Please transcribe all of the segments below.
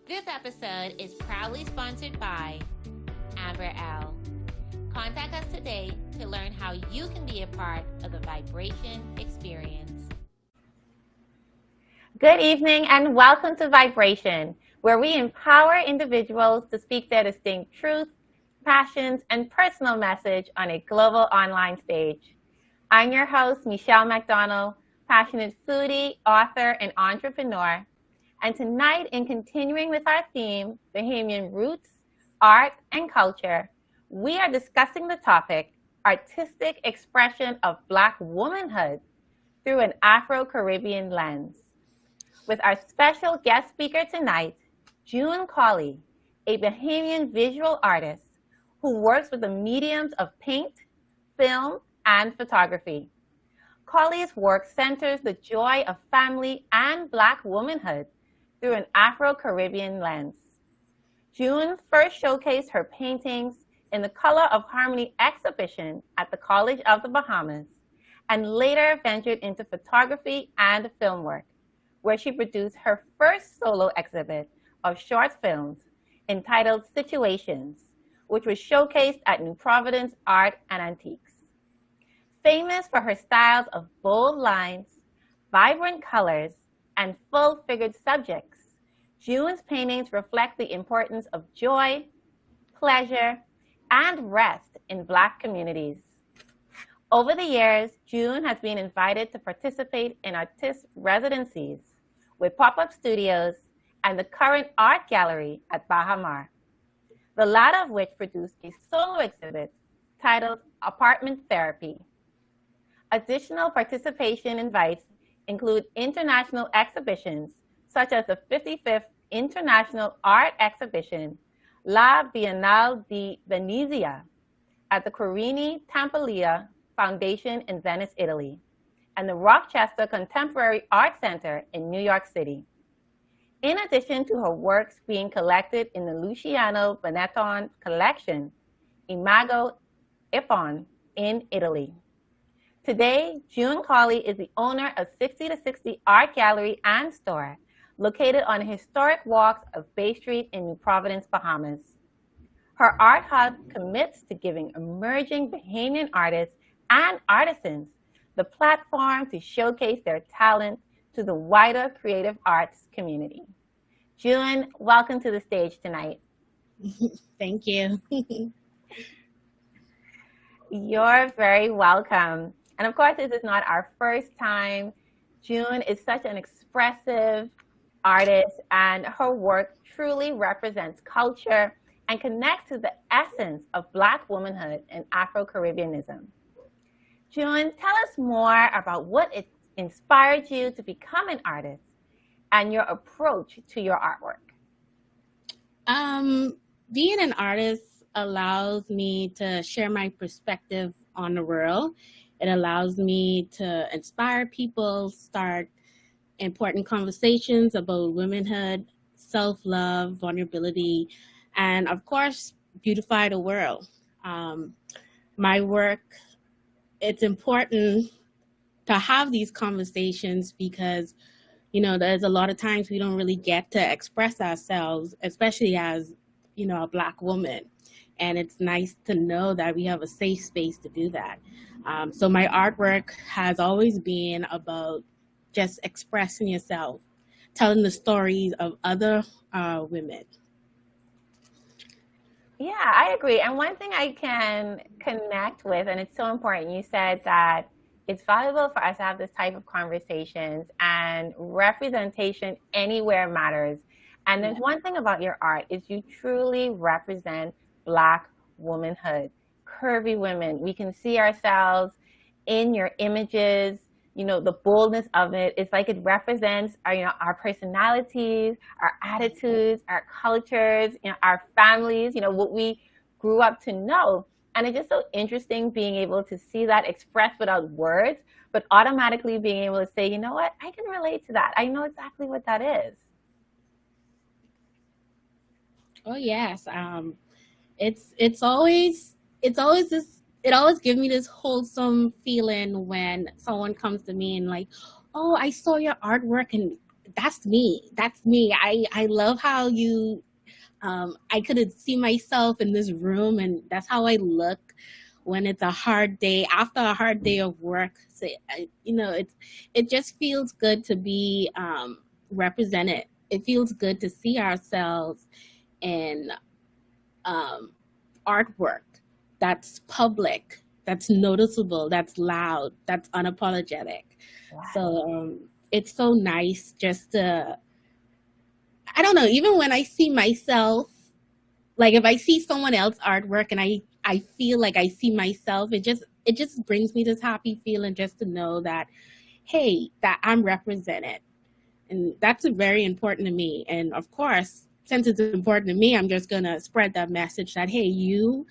This episode is proudly sponsored by Amber L. Contact us today to learn how you can be a part of the vibration experience. Good evening and welcome to Vibration, where we empower individuals to speak their distinct truth, passions, and personal message on a global online stage. I'm your host, Michelle McDonald, passionate foodie, author, and entrepreneur. And tonight, in continuing with our theme, Bahamian Roots, Art, and Culture, we are discussing the topic, Artistic Expression of Black Womanhood through an Afro-Caribbean lens. With our special guest speaker tonight, June Collie, a Bahamian visual artist who works with the mediums of paint, film, and photography. Collie's work centers the joy of family and Black womanhood through an Afro-Caribbean lens. June first showcased her paintings in the Color of Harmony exhibition at the College of the Bahamas, and later ventured into photography and film work, where she produced her first solo exhibit of short films entitled Situations, which was showcased at New Providence Art and Antiques. Famous for her styles of bold lines, vibrant colors, and full-figured subjects, June's paintings reflect the importance of joy, pleasure, and rest in Black communities. Over the years, June has been invited to participate in artist residencies with pop-up studios and the current art gallery at Baha Mar, the latter of which produced a solo exhibit titled Apartment Therapy. Additional participation invites include international exhibitions such as the 55th International Art Exhibition, La Biennale di Venezia, at the Querini Tampilia Foundation in Venice, Italy, and the Rochester Contemporary Art Center in New York City. In addition to her works being collected in the Luciano Benetton collection, Imago Ipon in Italy. Today, June Collie is the owner of 60 to 60 Art Gallery and Store, located on the historic walks of Bay Street in New Providence, Bahamas. Her art hub commits to giving emerging Bahamian artists and artisans the platform to showcase their talent to the wider creative arts community. June, welcome to the stage tonight. Thank you. You're very welcome. And of course, this is not our first time. June is such an expressive artist, and her work truly represents culture and connects to the essence of Black womanhood and Afro-Caribbeanism. June, tell us more about what inspired you to become an artist and your approach to your artwork. Being an artist allows me to share my perspective on the world. It allows me to inspire people, start important conversations about womanhood, self-love, vulnerability, and of course, beautify the world. My work, it's important to have these conversations because, you know, there's a lot of times we don't really get to express ourselves, especially as, you know, a Black woman. And it's nice to know that we have a safe space to do that. So my artwork has always been about just expressing yourself, telling the stories of other women. Yeah, I agree. And one thing I can connect with, and it's so important, you said that it's valuable for us to have this type of conversations, and representation anywhere matters. And there's one thing about your art is you truly represent Black womanhood, curvy women. We can see ourselves in your images, you know, the boldness of it. It's like it represents our, you know, our personalities, our attitudes, our cultures, you know, our families, you know, what we grew up to know. And it's just so interesting being able to see that expressed without words, but automatically being able to say, you know what, I can relate to that. I know exactly what that is. Oh yes. It's always this, it always gives me this wholesome feeling when someone comes to me and like, oh, I saw your artwork and that's me. That's me. I love how you, I could see myself in this room, and that's how I look when it's a hard day, after a hard day of work. So, it just feels good to be represented. It feels good to see ourselves in artwork that's public, that's noticeable, that's loud, that's unapologetic. Wow. So it's so nice just to, I don't know, even when I see myself, like if I see someone else's artwork and I feel like I see myself, it just brings me this happy feeling just to know that, hey, that I'm represented. And that's very important to me. And of course, since it's important to me, I'm just gonna spread that message that, hey, you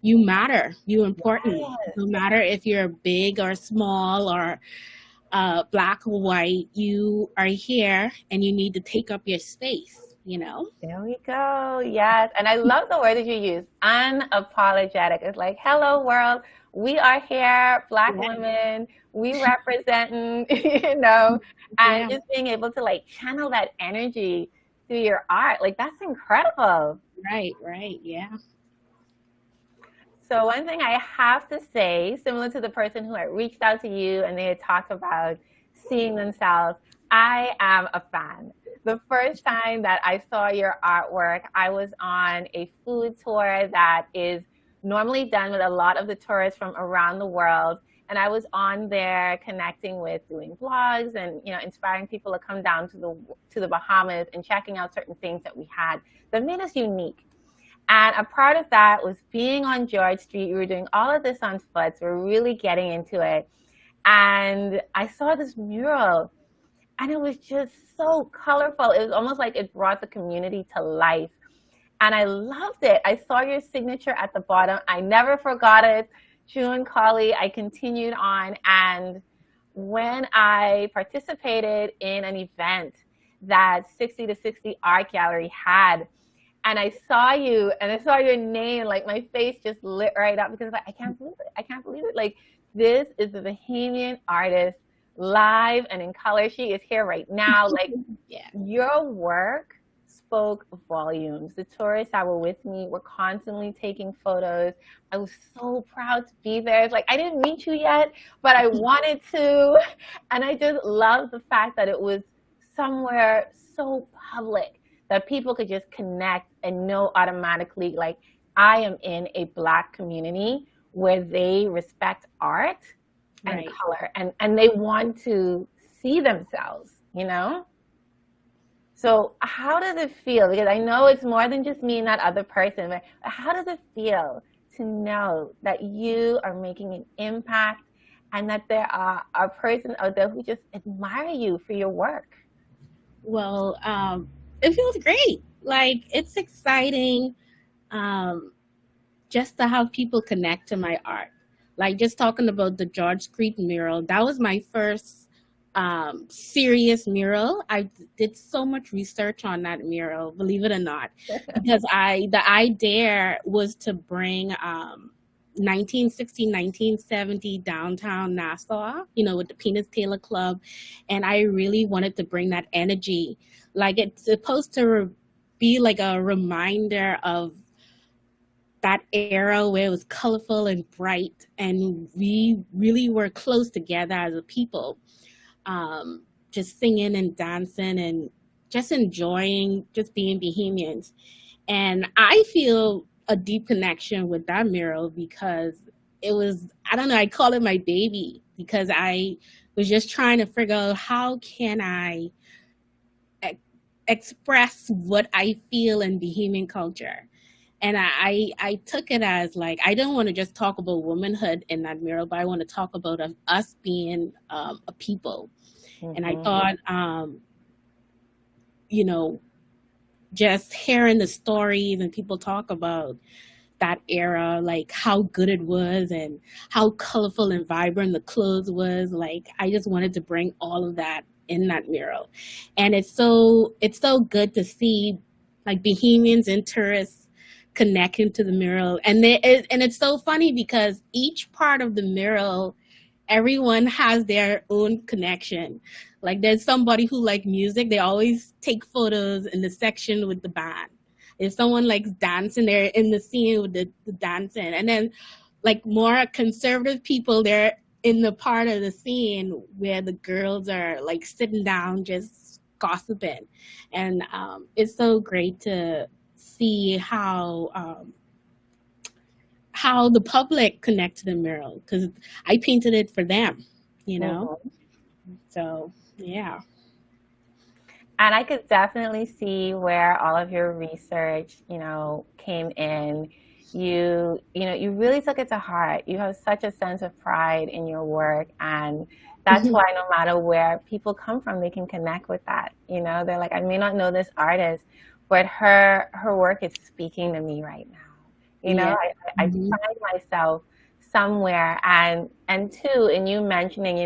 matter, you're important. Yes. No matter if you're big or small or black or white, you are here and you need to take up your space, There we go. Yes. And I love the word that you use, unapologetic. It's like, hello, world. We are here, Black women. We representing, and just being able to like channel that energy through your art. Like, that's incredible. Right. Yeah. So one thing I have to say, similar to the person who had reached out to you and they had talked about seeing themselves, I am a fan. The first time that I saw your artwork, I was on a food tour that is normally done with a lot of the tourists from around the world. And I was on there connecting with doing vlogs and, inspiring people to come down to the Bahamas and checking out certain things that we had that made us unique. And a part of that was being on George Street. We were doing all of this on foot. So we're really getting into it. And I saw this mural and it was just so colorful. It was almost like it brought the community to life. And I loved it. I saw your signature at the bottom. I never forgot it. June Collie. I continued on. And when I participated in an event that 60 to 60 Art Gallery had, and I saw you and I saw your name, like my face just lit right up because I can't believe it. I can't believe it. Like, this is the Bahamian artist live and in color. She is here right now. Like, your work spoke volumes. The tourists that were with me were constantly taking photos. I was so proud to be there. It's like, I didn't meet you yet, but I wanted to. And I just love the fact that it was somewhere so public that people could just connect and know automatically, like, I am in a Black community where they respect art and color, and they want to see themselves, So how does it feel? Because I know it's more than just me and that other person, but how does it feel to know that you are making an impact and that there are a person out there who just admire you for your work? Well, it feels great. Like, it's exciting just to have people connect to my art. Like, just talking about the George Street mural, that was my first serious mural. I did so much research on that mural, believe it or not, because the idea was to bring 1960, 1970 downtown Nassau, with the Penis Taylor Club. And I really wanted to bring that energy. Like, it's supposed to be like a reminder of that era where it was colorful and bright, and we really were close together as a people, just singing and dancing and just enjoying just being Bahamians. And I feel a deep connection with that mural because it was, I don't know, I call it my baby, because I was just trying to figure out how can I express what I feel in Bahamian culture. And I took it as, like, I don't want to just talk about womanhood in that mural, but I want to talk about us being a people. Mm-hmm. And I thought, just hearing the stories and people talk about that era, like how good it was and how colorful and vibrant the clothes was. Like, I just wanted to bring all of that in that mural. And it's so good to see, like, Bahamians and tourists connecting to the mural. And it's so funny because each part of the mural everyone has their own connection. Like there's somebody who like music, they always take photos in the section with the band. If someone likes dancing, they're in the scene with the dancing. And then like more conservative people, they're in the part of the scene where the girls are like sitting down just gossiping. And it's so great to see how the public connect to the mural, because I painted it for them, you know. So yeah. And I could definitely see where all of your research, came in. You really took it to heart. You have such a sense of pride in your work, and that's why no matter where people come from, they can connect with that. They're like, I may not know this artist, but her work is speaking to me right now. I find myself somewhere, and too, and you mentioning,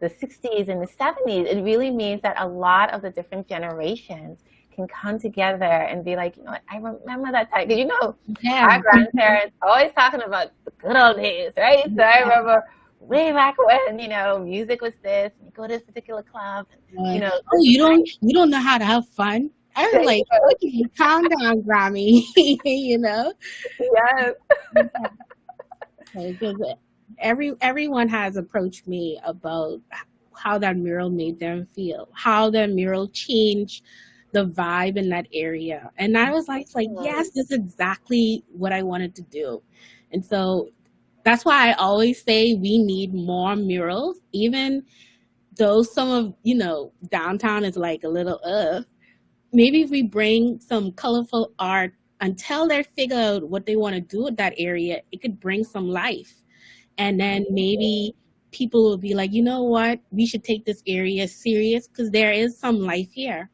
the 60s and the 70s, it really means that a lot of the different generations can come together and be like, I remember that time. Because, our grandparents always talking about the good old days, right? So I remember way back when, music was this, you go to this particular club, oh, you don't know how to have fun? I was like, okay, calm down, Grammy, Yes. Because everyone has approached me about how that mural made them feel, how that mural changed the vibe in that area. And I was like, yes, this is exactly what I wanted to do. And so that's why I always say we need more murals, even though some of, downtown is like a little, maybe if we bring some colorful art until they figure out what they want to do with that area, it could bring some life. And then maybe people will be like, you know what, we should take this area serious because there is some life here,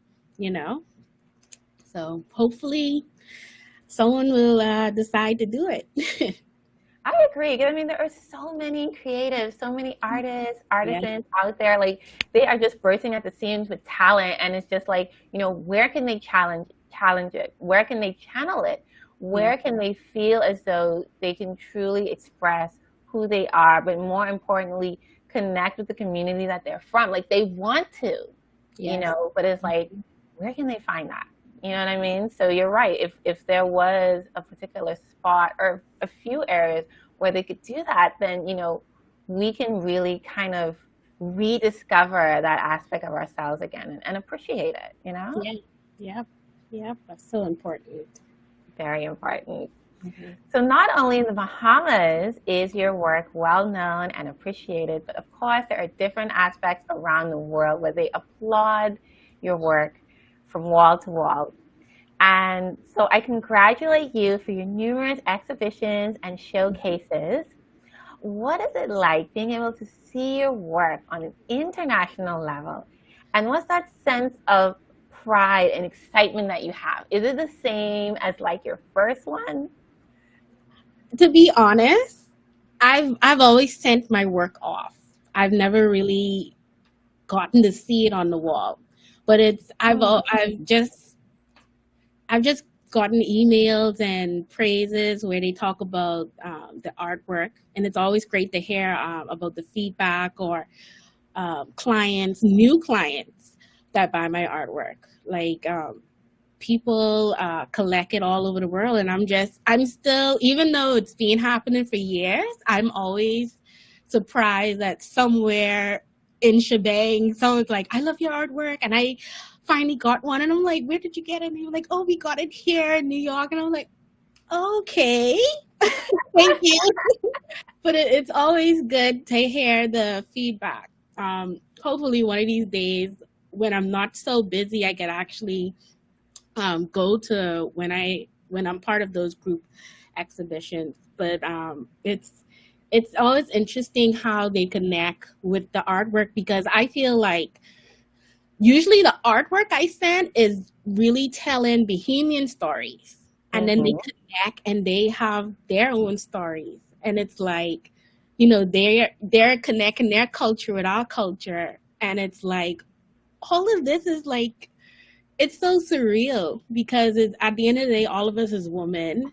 So hopefully someone will decide to do it. I agree. I mean, there are so many creatives, so many artisans out there. Like, they are just bursting at the seams with talent. And it's just like, where can they challenge it? Where can they channel it? Where can they feel as though they can truly express who they are, but more importantly, connect with the community that they're from? Like, they want to, but it's like, where can they find that? You know what I mean? So you're right. If there was a particular spot or a few areas where they could do that, then, we can really kind of rediscover that aspect of ourselves again and appreciate it, Yeah. That's so important. Very important. So not only in the Bahamas is your work well known and appreciated, but of course there are different aspects around the world where they applaud your work from wall to wall. And so I congratulate you for your numerous exhibitions and showcases. What is it like being able to see your work on an international level? And what's that sense of pride and excitement that you have? Is it the same as like your first one? To be honest, I've always sent my work off. I've never really gotten to see it on the wall. But I've just gotten emails and praises where they talk about the artwork, and it's always great to hear about the feedback or new clients that buy my artwork. Like people collect it all over the world, and I'm still, even though it's been happening for years, I'm always surprised that somewhere in shebang, someone's like, I love your artwork, and I finally got one, and I'm like, where did you get it? And they're like, oh, we got it here in New York. And I'm like, okay, thank you. But it's always good to hear the feedback. Hopefully one of these days when I'm not so busy, I can actually go to when I'm part of those group exhibitions. But it's always interesting how they connect with the artwork, because I feel like usually the artwork I send is really telling Bahamian stories, and then they connect and they have their own stories, and it's like, they're connecting their culture with our culture, and it's like all of this is like, it's so surreal, because it's, at the end of the day, all of us is women,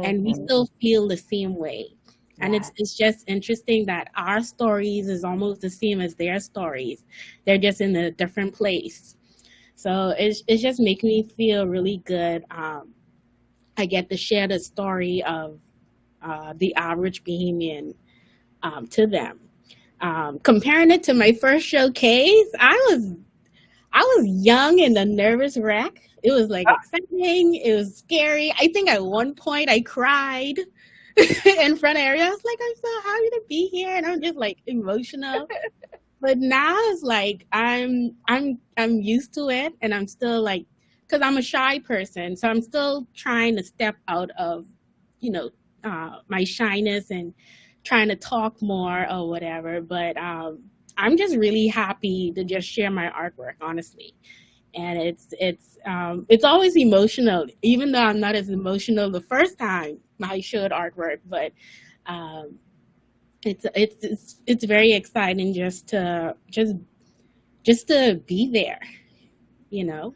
and we still feel the same way. And Yeah. it's just interesting that our stories is almost the same as their stories. They're just in a different place. So it's just making me feel really good. I get to share the story of the average Bahamian to them. Comparing it to my first showcase, I was young and a nervous wreck. It was like exciting. It was scary. I think at one point I cried in front of everyone. I was like, I'm so happy to be here, and I'm just like emotional. But now it's like I'm used to it, and I'm still like, because I'm a shy person, so I'm still trying to step out of, you know, my shyness and trying to talk more or whatever. But I'm just really happy to just share my artwork, honestly. And it's always emotional, even though I'm not as emotional the first time I showed artwork. But um, it's very exciting just to be there, you know.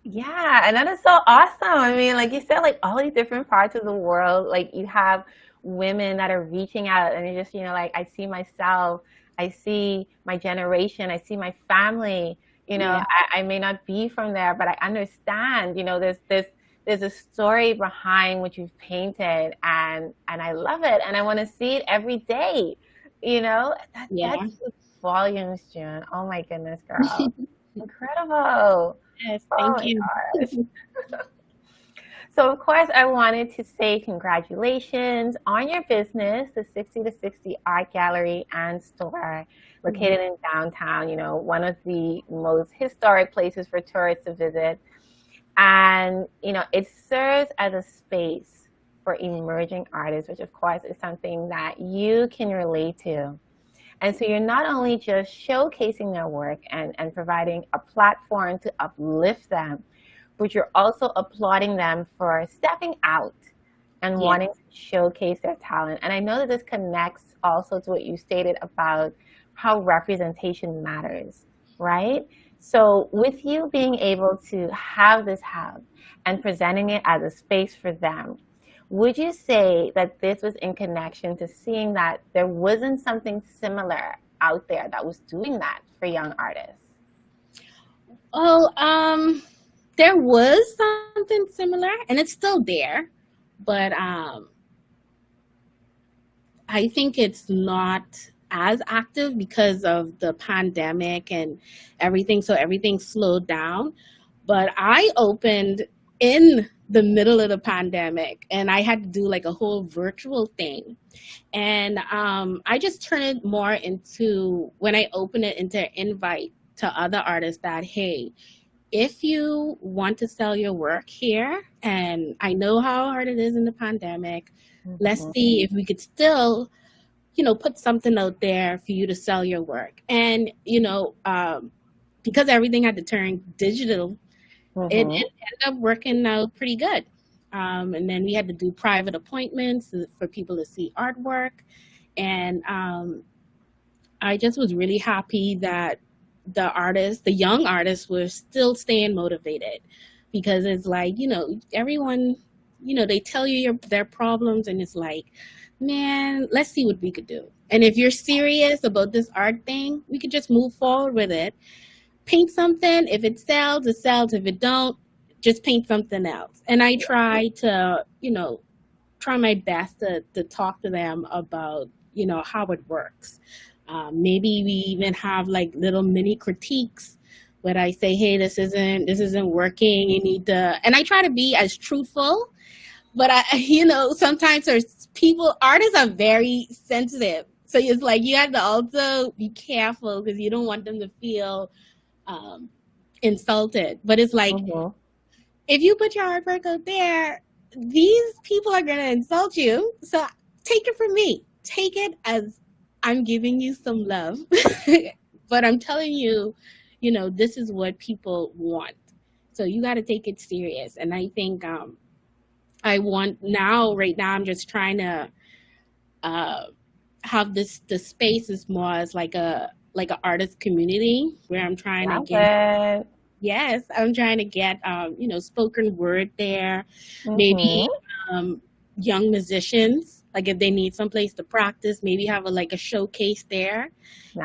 Yeah, and that is so awesome. I mean, like you said, like all these different parts of the world, like you have women that are reaching out and you're just, like I see myself, I see my generation, I see my family. Yeah, I may not be from there, but I understand, there's a story behind what you've painted and I love it and I want to see it every day. That yeah. speaks volumes, June. Oh my goodness, girl. Incredible. Yes, Oh thank my you. gosh. So, of course, I wanted to say congratulations on your business, the 60 to 60 Art Gallery and Store, Mhm. located in downtown, one of the most historic places for tourists to visit. And, it serves as a space for emerging artists, which, of course, is something that you can relate to. And so you're not only just showcasing their work and providing a platform to uplift them, but you're also applauding them for stepping out and Yeah, wanting to showcase their talent. And I know that this connects also to what you stated about how representation matters, right? So, with you being able to have this hub and presenting it as a space for them, would you say that this was in connection to seeing that there wasn't something similar out there that was doing that for young artists? oh, there was something similar, and it's still there, but I think it's not as active because of the pandemic and everything. So everything slowed down. But I opened in the middle of the pandemic, and I had to do like a whole virtual thing. And I just turn it more into, when I open it, into invite to other artists that, hey, if you want to sell your work here, and I know how hard it is in the pandemic, let's Mm-hmm. see if we could still, put something out there for you to sell your work. And, because everything had to turn digital, it Mm-hmm. ended up working out pretty good. And then we had to do private appointments for people to see artwork. And I just was really happy that the young artists, were still staying motivated, because it's like, everyone, they tell you their problems, and it's like, man, let's see what we could do. And if you're serious about this art thing, we could just move forward with it. Paint something. If it sells, it sells. If it don't, just paint something else. And I try to, try my best to talk to them about, how it works. Maybe we even have like little mini critiques where I say, hey, this isn't working. You need to, and I try to be as truthful, but I, sometimes there's people, artists are very sensitive. So it's like you have to also be careful, because you don't want them to feel um, insulted. But it's like, Mm-hmm. if you put your artwork out there, these people are going to insult you. So take it from me. Take it as I'm giving you some love, but I'm telling you, this is what people want. So you got to take it serious. And I think right now, I'm just trying to uh, have the space is more as like a artist community, where I'm trying to Love get. it. Yes, I'm trying to get spoken word there, maybe Mm-hmm. young musicians. Like if they need someplace to practice, maybe have a showcase there.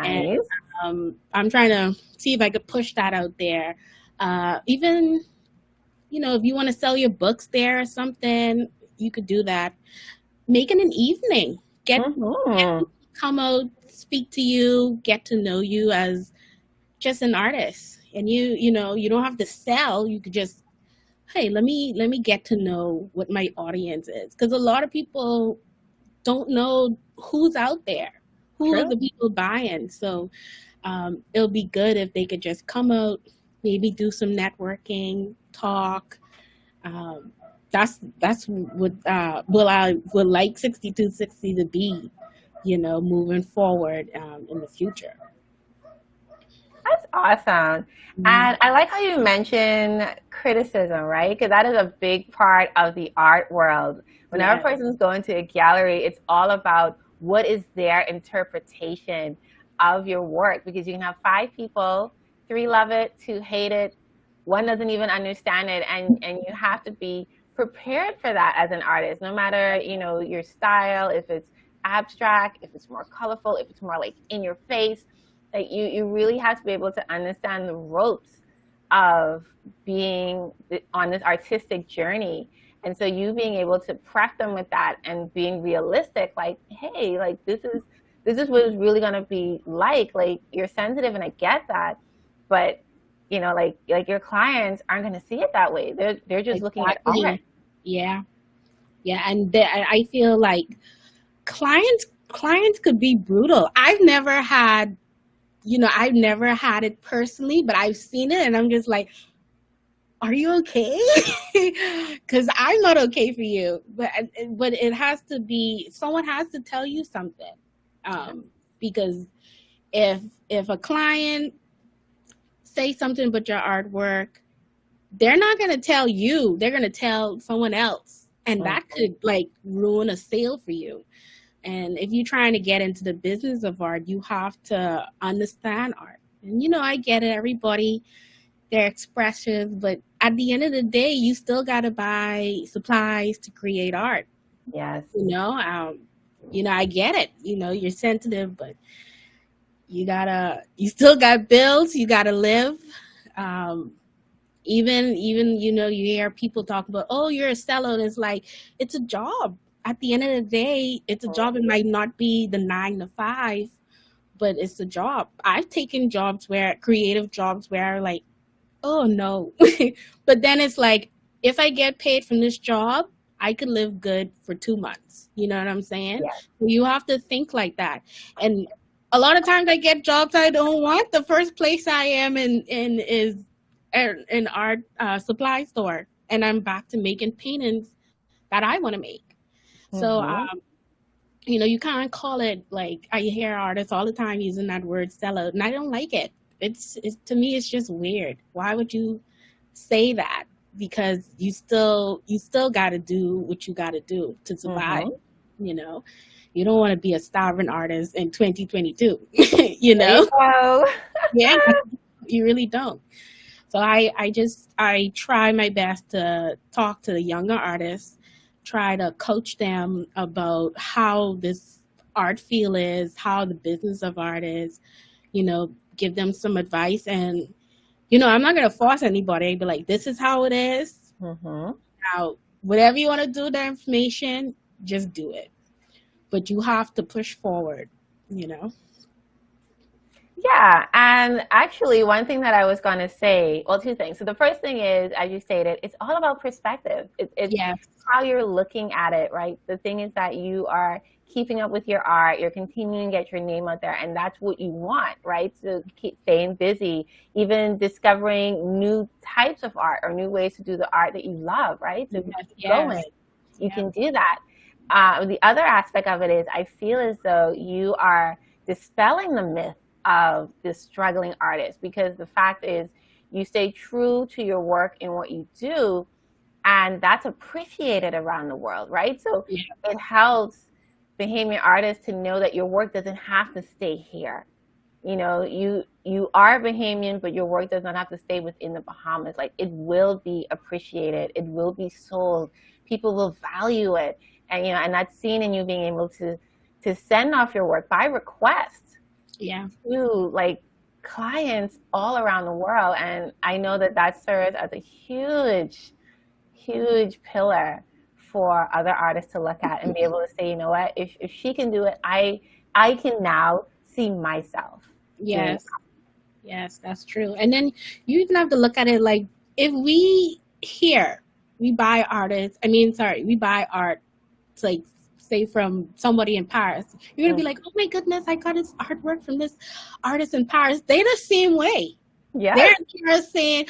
And Nice. I'm trying to see if I could push that out there. Even, if you want to sell your books there or something, you could do that. Make it an evening. Get Mm-hmm. people to come out, speak to you, get to know you as just an artist. And you don't have to sell. You could just, hey, let me get to know what my audience is, because a lot of people don't know who's out there, who are True. the people buying. So it'll be good if they could just come out, maybe do some networking, talk. Um, that's what I would like 6260 to be, moving forward in the future. That's awesome. Mhm. And I like how you mention criticism, right? Because that is a big part of the art world. Whenever a Yeah, person's going to a gallery, it's all about what is their interpretation of your work. Because you can have five people, three love it, two hate it, one doesn't even understand it, and you have to be prepared for that as an artist, no matter, your style, if it's abstract, if it's more colorful, if it's more like in your face. Like you really have to be able to understand the ropes of being on this artistic journey. And so you being able to prep them with that and being realistic, like, hey, like this is what it's really gonna be like. Like you're sensitive and I get that, but like your clients aren't gonna see it that way. They're just looking at art. exactly. Yeah, yeah, and I feel like clients could be brutal. I've never had it personally, but I've seen it, and I'm just like, are you okay? Because I'm not okay for you. But it has to be, someone has to tell you something, because if a client say something about your artwork, they're not going to tell you. They're going to tell someone else, and that could like ruin a sale for you. And if you're trying to get into the business of art, you have to understand art. And I get it. Everybody, they're expressive, but at the end of the day, you still got to buy supplies to create art. Yes. I get it. You're sensitive, but you still got bills. You gotta live. Even you hear people talk about, oh, you're a seller, and it's like, it's a job. At the end of the day, it's a job. It might not be the 9 to 5, but it's a job. I've taken creative jobs where like, oh no. But then it's like, if I get paid from this job, I could live good for 2 months. You know what I'm saying? Yes. You have to think like that. And a lot of times I get jobs I don't want. The first place I am in is an art supply store, and I'm back to making paintings that I want to make. So Mm-hmm. you can't call it, like, I hear artists all the time using that word sellout, and I don't like it. It's to me, it's just weird. Why would you say that? Because you still got to do what you got to do to survive. Mm-hmm. You don't want to be a starving artist in 2022. There you go. Yeah, you really don't. So I try my best to talk to the younger artists, try to coach them about how this art field is, how the business of art is, give them some advice. And, I'm not going to force anybody, but like, this is how it is. Mm-hmm. Now, whatever you want to do with the information, just do it. But you have to push forward, Yeah, and actually, one thing that I was going to say, well, two things. So the first thing is, as you stated, it's all about perspective. It's Yes. how you're looking at it, right? The thing is that you are keeping up with your art, you're continuing to get your name out there, and that's what you want, right? So keep staying busy, even discovering new types of art or new ways to do the art that you love, right? So Yes. keep going. You can do that. The other aspect of it is, I feel as though you are dispelling the myth of the struggling artist, because the fact is you stay true to your work and what you do, and that's appreciated around the world, right? So it helps Bahamian artists to know that your work doesn't have to stay here. you know, you are Bahamian, but your work does not have to stay within the Bahamas. Like, it will be appreciated, it will be sold, people will value it, and you know, and that's seen in you being able to send off your work by request, Yeah. to like clients all around the world. And I know that that serves as a huge, huge pillar for other artists to look at and be able to say, you know what, if she can do it, I can now see myself doing Yes. Yes, that's true. And then you even have to look at it like, if we here, we buy artists, we buy art, like, say from somebody in Paris, you're gonna be it. like, oh my goodness, I got this artwork from this artist in Paris. They're the same way. They're Yes. here saying,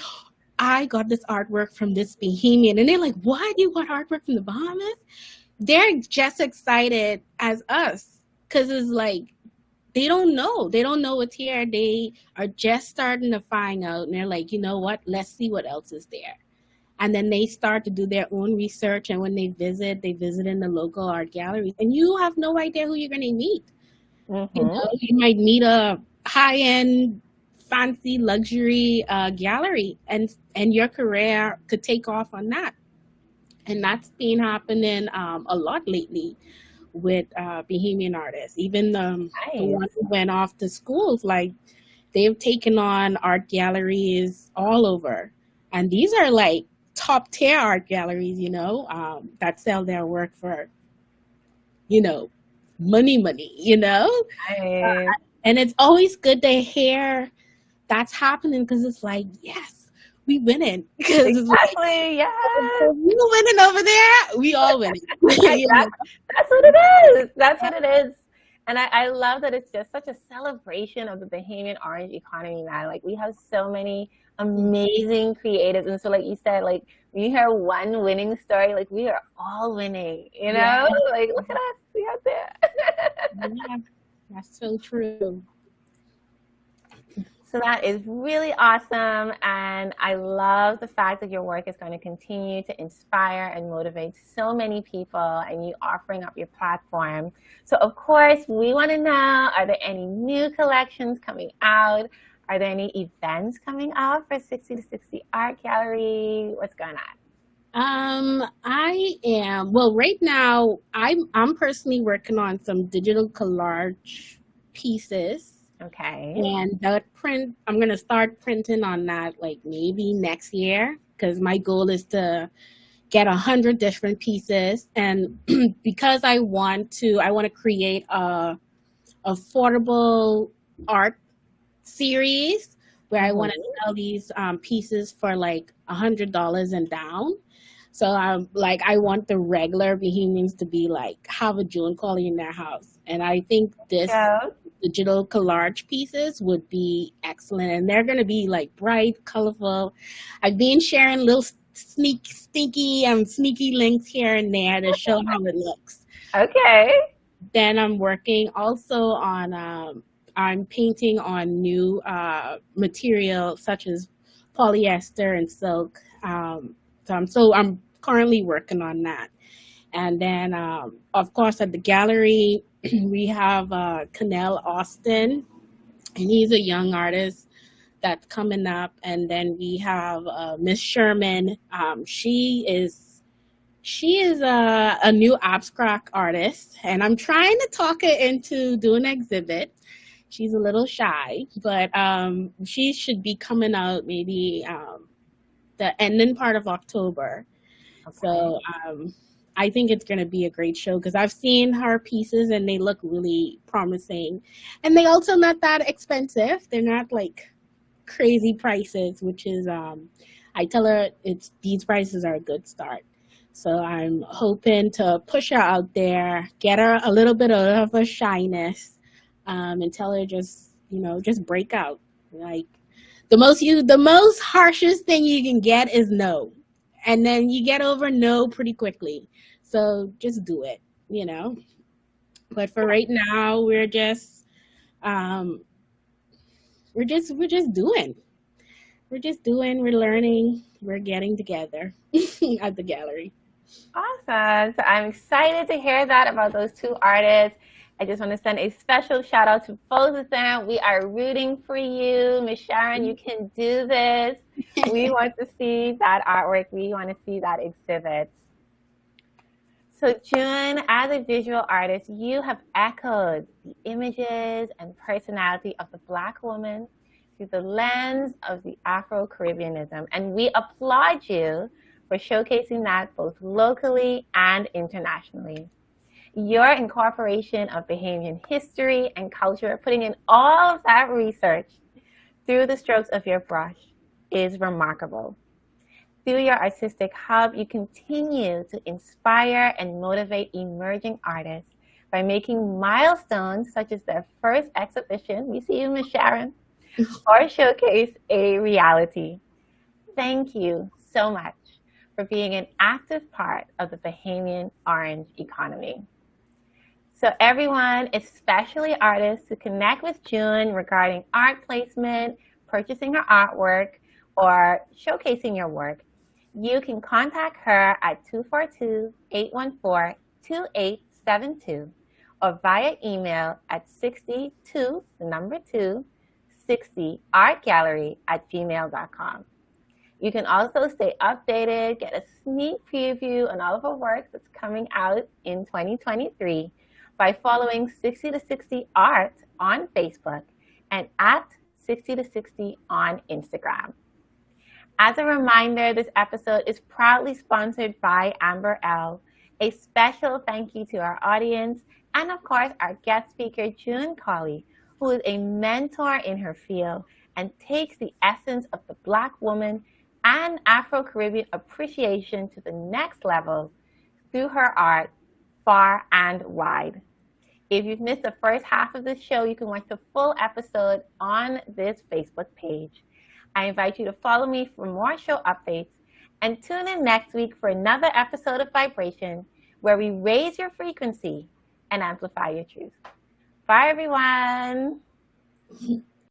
I got this artwork from this Bahamian. And they're like, what? You got artwork from the Bahamas? They're just excited as us. Because it's like, they don't know. They don't know what's here. They are just starting to find out. And they're like, you know what? Let's see what else is there. And then they start to do their own research. And when they visit in the local art galleries. And you have no idea who you're going to meet. Mm-hmm. You know, you might meet a high-end, fancy, luxury gallery. And your career could take off on that. And that's been happening a lot lately with Bahamian artists. Even the ones who went off to schools, like, they've taken on art galleries all over. And these are like top tier art galleries, you know, that sell their work for, you know, money, you know. Nice. And it's always good to hear that's happening, because it's like, yes, we winning. Because Exactly. it's like, yes. You winning over there, we all winning. That's what it is. That's what it is. And I love that it's just such a celebration of the Bahamian orange economy now. Like, we have so many amazing creatives. And so, like you said, like, when you hear one winning story, like, we are all winning, you know? Yeah. Like, look at us, we out there. Yeah, that's so true. So that is really awesome. And I love the fact that your work is going to continue to inspire and motivate so many people, and you offering up your platform. So of course, we want to know, are there any new collections coming out? Are there any events coming out for 60 to 60 Art Gallery? What's going on? I am, well, right now, I'm personally working on some digital collage pieces. Okay. And the print, I'm going to start printing on that like maybe next year, because my goal is to get 100 different pieces. And because I want to create a affordable art series where I want to sell these pieces for like $100 and down. So I want the regular Bahamians to be like, have a June Collie in their house. And I think this digital collage pieces would be excellent. And they're going to be like bright, colorful. I've been sharing little sneaky links here and there to show how it looks. Okay. Then I'm working also on, I'm painting on new material such as polyester and silk. So I'm currently working on that. And then, of course, at the gallery, we have Cannell Austin, and he's a young artist that's coming up. And then we have Miss Sherman. She is a new abstract artist, and I'm trying to talk her into doing an exhibit. She's a little shy, but she should be coming out maybe the ending part of October. Okay. So I think it's going to be a great show, because I've seen her pieces and they look really promising. And they also not that expensive. They're not like crazy prices, which is, I tell her these prices are a good start. So I'm hoping to push her out there, get her a little bit of her shyness, and tell her just break out. Like, the most harshest thing you can get is no. And then you get over no pretty quickly. So just do it, you know. But for right now, we're just doing. We're learning. We're getting together at the gallery. Awesome. So I'm excited to hear that about those two artists. I just want to send a special shout out to Fozistan. We are rooting for you. Miss Sharon, you can do this. We want to see that artwork. We want to see that exhibit. So June, as a visual artist, you have echoed the images and personality of the Black woman through the lens of the Afro-Caribbeanism. And we applaud you for showcasing that both locally and internationally. Your incorporation of Bahamian history and culture, putting in all of that research through the strokes of your brush, is remarkable. Through your artistic hub, you continue to inspire and motivate emerging artists by making milestones such as their first exhibition, we see you, Ms. Sharon, or showcase a reality. Thank you so much for being an active part of the Bahamian orange economy. So everyone, especially artists, who connect with June regarding art placement, purchasing her artwork, or showcasing your work, you can contact her at 242-814-2872 or via email at 62, the number 2, 60 artgallery@gmail.com. You can also stay updated, get a sneak preview on all of her work that's coming out in 2023 by following 60 to 60 Art on Facebook and at 60 to 60 on Instagram. As a reminder, this episode is proudly sponsored by Amber L. A special thank you to our audience and, of course, our guest speaker, June Collie, who is a mentor in her field and takes the essence of the Black woman and Afro-Caribbean appreciation to the next level through her art, far and wide. If you've missed the first half of this show, you can watch the full episode on this Facebook page. I invite you to follow me for more show updates and tune in next week for another episode of Vibration, where we raise your frequency and amplify your truth. Bye, everyone.